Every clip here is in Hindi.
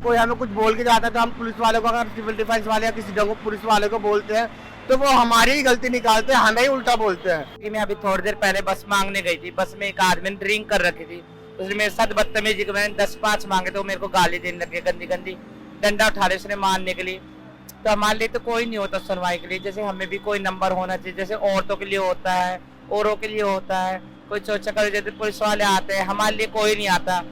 कोई हमें कुछ बोल के जाता है तो हम पुलिस वाले को, अगर सिविल डिफेंस वाले या किसी जगह पुलिस वाले को बोलते हैं तो वो हमारी ही गलती निकालते हैं, हमें ही उल्टा बोलते हैं। कि मैं अभी थोड़ी देर पहले बस मांगने गई थी, बस में एक आदमी ने ड्रिंक कर रखी थी, उसने मेरे साथ बदतमीजी की, मैंने 10-5 मांगे तो मेरे को गाली देने लगे, गंदी गंदी डंडा उठा रहे उसने मारने के लिए। तो हमारे लिए तो कोई नहीं होता सुनवाई के लिए, जैसे हमें भी कोई नंबर होना चाहिए, जैसे औरतों के लिए होता है, औरों के लिए होता है, कोई चोचा कर जैसे पुलिस वाले आते हैं, हमारे लिए कोई नहीं आता।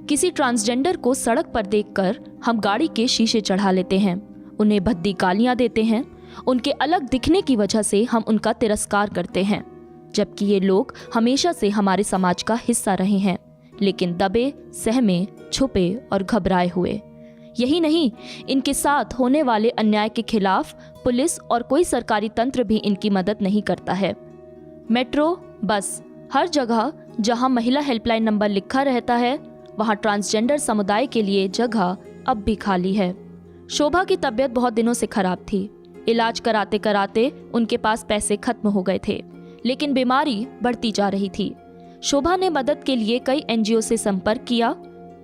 किसी ट्रांसजेंडर को सड़क पर देखकर हम गाड़ी के शीशे चढ़ा लेते हैं, उन्हें भद्दी गालियां देते हैं, उनके अलग दिखने की वजह से हम उनका तिरस्कार करते हैं, जबकि ये लोग हमेशा से हमारे समाज का हिस्सा रहे हैं, लेकिन दबे, सहमे, छुपे और घबराए हुए। यही नहीं, इनके साथ होने वाले अन्याय के खिलाफ पुलिस और कोई सरकारी तंत्र भी इनकी मदद नहीं करता है। मेट्रो, बस, हर जगह जहां महिला हेल्पलाइन नंबर लिखा रहता है वहां ट्रांसजेंडर समुदाय के लिए जगह अब भी खाली है। शोभा की तबीयत बहुत दिनों से खराब थी। इलाज कराते कराते उनके पास पैसे खत्म हो गए थे, लेकिन बीमारी बढ़ती जा रही थी। शोभा ने मदद के लिए कई एनजीओ से संपर्क किया।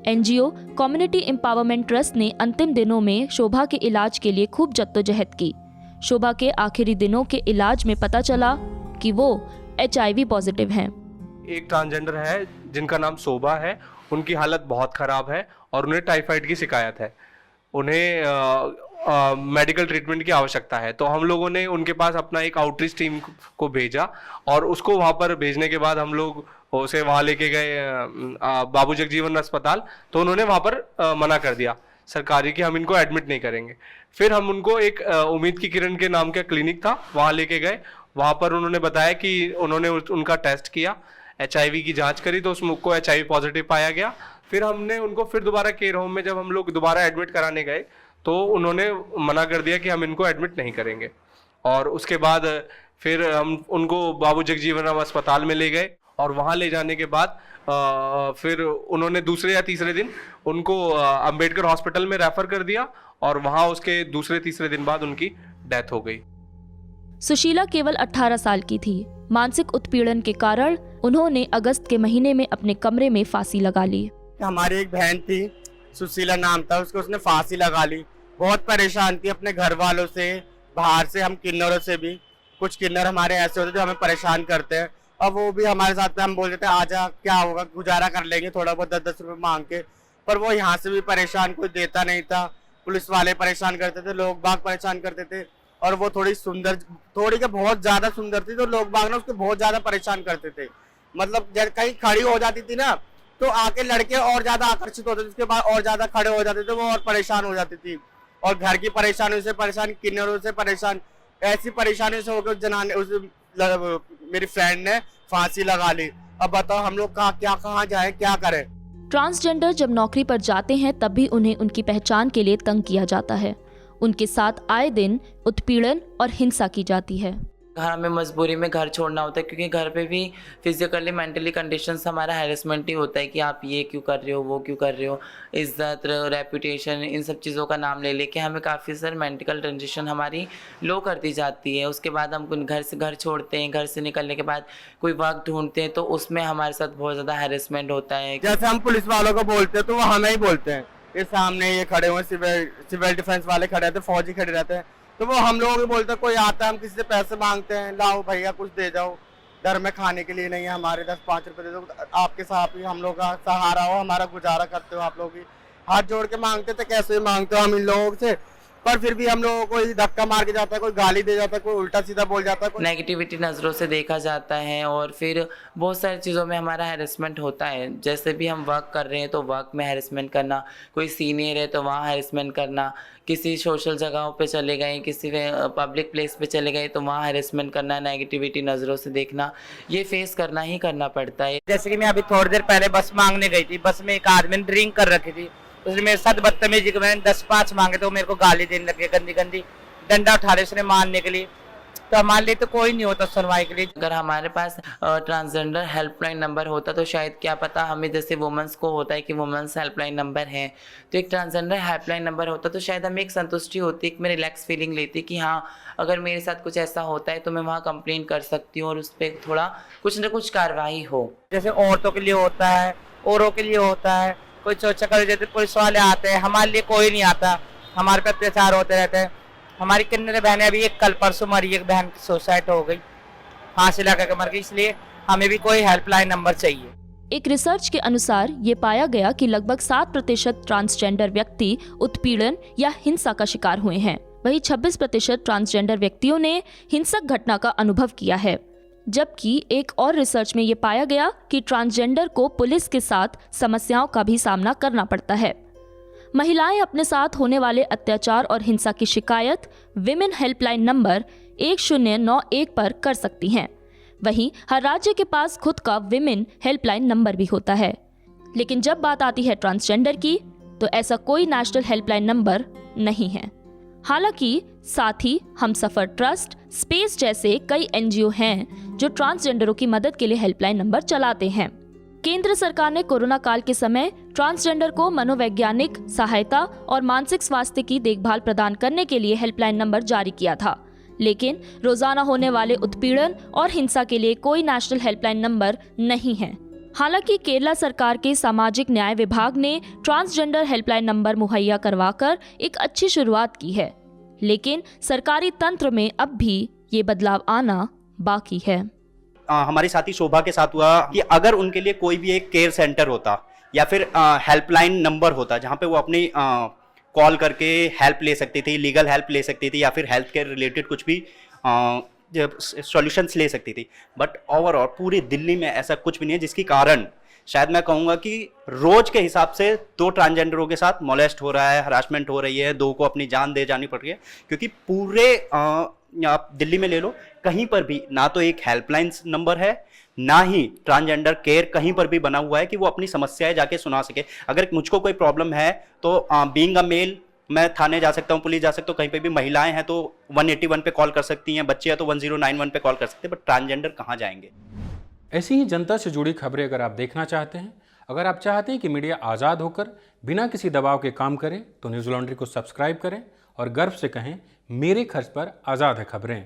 एनजीओ कम्युनिटी एम्पावरमेंट ट्रस्ट ने अंतिम दिनों में शोभा के इलाज के लिए खूब जद्दोजहद की। शोभा के आखिरी दिनों के इलाज में पता चला कि वो HIV पॉजिटिव हैं। एक ट्रांसजेंडर है जिनका नाम शोभा है, उनकी हालत बहुत ख़राब है और उन्हें टाइफाइड की शिकायत है। उन्हें मेडिकल ट्रीटमेंट की आवश्यकता है, तो हम लोगों ने उनके पास अपना एक आउटरीच टीम को भेजा और उसको वहाँ पर भेजने के बाद हम लोग उसे वहाँ लेके गए बाबू जगजीवन अस्पताल, तो उन्होंने वहाँ पर मना कर दिया सरकारी कि हम इनको एडमिट नहीं करेंगे। फिर हम उनको एक उम्मीद की किरण के नाम का क्लिनिक था, वहाँ लेके गए। वहाँ पर उन्होंने बताया कि उन्होंने उनका टेस्ट किया, HIV की जांच करी तो उसको HIV पॉजिटिव पाया गया। फिर हमने उनको फिर दोबारा केयर होम में जब हम लोग दोबारा एडमिट कराने गए तो उन्होंने मना कर दिया कि हम इनको एडमिट नहीं करेंगे। और उसके बाद फिर हम उनको बाबू जगजीवन राम अस्पताल में ले गए और वहाँ ले जाने के बाद फिर उन्होंने दूसरे या तीसरे दिन उनको अंबेडकर हॉस्पिटल में रेफर कर दिया और वहाँ उसके दूसरे तीसरे दिन बाद उनकी डेथ हो गई। सुशीला केवल 18 साल की थी। मानसिक उत्पीड़न के कारण उन्होंने अगस्त के महीने में अपने कमरे में फांसी लगा ली। हमारी एक बहन थी, सुशीला नाम था उसने फांसी लगा ली। बहुत परेशान थी अपने घर वालों से, बाहर से, हम किन्नरों से भी। कुछ किन्नर हमारे ऐसे होते जो हमें परेशान करते हैं और वो भी हमारे साथ में, हम बोल देते हैं आजा, क्या होगा, गुजारा कर लेंगे थोड़ा बहुत 10-10 रुपए मांग के। पर वो यहाँ से भी परेशान, कोई देता नहीं था। पुलिस वाले परेशान करते थे, लोग बाग परेशान करते थे। और वो थोड़ी सुंदर, थोड़ी क्या बहुत ज्यादा सुंदर थी, तो लोग बाग ना उसको बहुत ज्यादा परेशान करते थे। मतलब जब कहीं खड़ी हो जाती थी ना तो आके लड़के और ज्यादा आकर्षित होते थे, उसके बाद और ज्यादा खड़े हो जाते थे, वो और परेशान हो जाती थी। और घर की परेशानियों से परेशान, किन्नरों से परेशान, ऐसी परेशानियों से होकर जनाने मेरी फ्रेंड ने फांसी लगा ली। अब बताओ हम लोग कहाँ जाए, क्या करें। ट्रांसजेंडर जब नौकरी पर जाते हैं तब भी उन्हें उनकी पहचान के लिए तंग किया जाता है। उनके साथ आए दिन उत्पीड़न और हिंसा की जाती है। घर हमें मजबूरी में घर छोड़ना होता है, क्योंकि घर पे भी फिजिकली मेंटली कंडीशंस हमारा हैरेसमेंट ही होता है कि आप ये क्यों कर रहे हो, वो क्यों कर रहे हो। इज्जत, रेपुटेशन, इन सब चीज़ों का नाम ले लेके हमें काफ़ी सारी मेंटल कंडीशन हमारी लो कर दी जाती है। उसके बाद हम घर से घर छोड़ते हैं, घर से निकलने के बाद कोई वर्क ढूंढते हैं तो उसमें हमारे साथ बहुत ज़्यादा हैरेसमेंट होता है। जैसे हम पुलिस वालों को बोलते हैं तो वो हमें ही बोलते हैं। ये सामने ये खड़े हुए सिविल डिफेंस वाले खड़े रहते, फौजी खड़े रहते हैं, तो वो हम लोगों को बोलते हैं कोई आता है, हम किसी से पैसे मांगते हैं, लाओ भैया कुछ दे जाओ, घर में खाने के लिए नहीं है, हमारे 10-5 रुपए दे दो, आपके साथ ही हम लोग का सहारा हो, हमारा गुजारा करते हो आप लोग ही। हाथ जोड़ के मांगते थे, कैसे मांगते हो हम इन लोगों से। पर फिर भी हम लोगों को धक्का मार के जाता है, कोई गाली दे जाता है, कोई उल्टा सीधा बोल जाता है, नेगेटिविटी नज़रों से देखा जाता है। और फिर बहुत सारी चीज़ों में हमारा हैरेसमेंट होता है। जैसे भी हम वर्क कर रहे हैं तो वर्क में हैरेसमेंट करना, कोई सीनियर है तो वहाँ हैरेसमेंट करना, किसी सोशल जगहों पे चले गए, किसी पब्लिक प्लेस पे चले गए तो वहाँ हैरेसमेंट करना, नेगेटिविटी नज़रों से देखना, ये फेस करना ही करना पड़ता है। जैसे कि मैं अभी थोड़ी देर पहले बस मांगने गई थी, बस में एक आदमी ने ड्रिंक कर रखी थी, उसने मेरे साथ बदतमीजी की, मैंने 10-5 मांगे तो मेरे को गाली देने लगे, गंदी गंदी डंडा उठा रहे उसने मारने के लिए। तो हमारे लिए तो कोई नहीं होता सुनवाई के लिए। अगर हमारे पास ट्रांसजेंडर हेल्पलाइन नंबर होता तो शायद क्या पता हमें, जैसे वुमेंस को होता है कि वुमेंस हेल्पलाइन नंबर है, तो एक ट्रांसजेंडर हेल्पलाइन नंबर होता तो शायद हमें एक संतुष्टि होती, एक मैं रिलैक्स फीलिंग लेती कि हाँ अगर मेरे साथ कुछ ऐसा होता है तो मैं वहाँ कंप्लेन कर सकती हूँ और उस पर थोड़ा कुछ न कुछ कार्रवाई हो। जैसे औरतों के लिए होता है, औरों के लिए होता है, कोई चोर चक्कर देते, पुलिस वाले आते हैं, हमारे लिए कोई नहीं आता, हमारे पे अत्याचार होते रहते हैं। हमारी किन्नर बहनें अभी एक कल परसों मरी, एक बहन की सुसाइड हो गई, फांसी लगा के मर गई, इसलिए हमें भी कोई हेल्पलाइन नंबर चाहिए। एक रिसर्च के अनुसार ये पाया गया कि लगभग 7% ट्रांसजेंडर व्यक्ति उत्पीड़न या हिंसा का शिकार हुए हैं। वहीं 26% ट्रांसजेंडर व्यक्तियों ने हिंसक घटना का अनुभव किया है। जबकि एक और रिसर्च में ये पाया गया कि ट्रांसजेंडर को पुलिस के साथ समस्याओं का भी सामना करना पड़ता है। महिलाएं अपने साथ होने वाले अत्याचार और हिंसा की शिकायत विमेन हेल्पलाइन नंबर 1091 पर कर सकती हैं। वहीं हर राज्य के पास खुद का विमेन हेल्पलाइन नंबर भी होता है। लेकिन जब बात आती है ट्रांसजेंडर की, तो ऐसा कोई नेशनल हेल्पलाइन नंबर नहीं है। हालांकि साथ ही हमसफर ट्रस्ट, स्पेस जैसे कई एनजीओ हैं जो ट्रांसजेंडरों की मदद के लिए हेल्पलाइन नंबर चलाते हैं। केंद्र सरकार ने कोरोना काल के समय ट्रांसजेंडर को मनोवैज्ञानिक सहायता और मानसिक स्वास्थ्य की देखभाल प्रदान करने के लिए हेल्पलाइन नंबर जारी किया था। लेकिन रोजाना होने वाले उत्पीड़न और हिंसा के लिए कोई नेशनल हेल्पलाइन नंबर नहीं है। हालांकि केरला सरकार के सामाजिक न्याय विभाग ने ट्रांसजेंडर हेल्पलाइन नंबर मुहैया करवाकर एक अच्छी शुरुआत की है, लेकिन सरकारी तंत्र में अब भी ये बदलाव आना बाकी है। हमारी साथी शोभा के साथ हुआ कि अगर उनके लिए कोई भी एक केयर सेंटर होता या फिर हेल्पलाइन नंबर होता जहाँ पे वो अपनी कॉल करके हेल्प ले सकती थी, लीगल हेल्प ले सकती थी या फिर हेल्थ केयर रिलेटेड कुछ भी सॉल्यूशंस ले सकती थी, बट ओवरऑल पूरी दिल्ली में ऐसा कुछ भी नहीं है, जिसकी कारण शायद मैं कहूँगा कि रोज के हिसाब से 2 ट्रांसजेंडरों के साथ मोलेस्ट हो रहा है, हरासमेंट हो रही है, 2 को अपनी जान दे जानी पड़ रही है। क्योंकि पूरे आप दिल्ली में ले लो, कहीं पर भी ना तो एक हेल्पलाइन नंबर है, ना ही ट्रांसजेंडर केयर कहीं पर भी बना हुआ है कि वो अपनी समस्याएं जाके सुना सके। अगर मुझको कोई प्रॉब्लम है तो बीइंग अ मेल मैं थाने जा सकता हूँ, पुलिस जा सकता हूँ, कहीं पे भी महिलाएं हैं तो 181 पे कॉल कर सकती हैं, बच्चे हैं तो 1091 पे कॉल कर सकते हैं, बट ट्रांसजेंडर कहाँ जाएंगे। ऐसी ही जनता से जुड़ी खबरें अगर आप देखना चाहते हैं, अगर आप चाहते हैं कि मीडिया आज़ाद होकर बिना किसी दबाव के काम करे, तो न्यूज़ लॉन्ड्री को सब्सक्राइब करें और गर्व से कहें, मेरे खर्च पर आज़ाद है खबरें।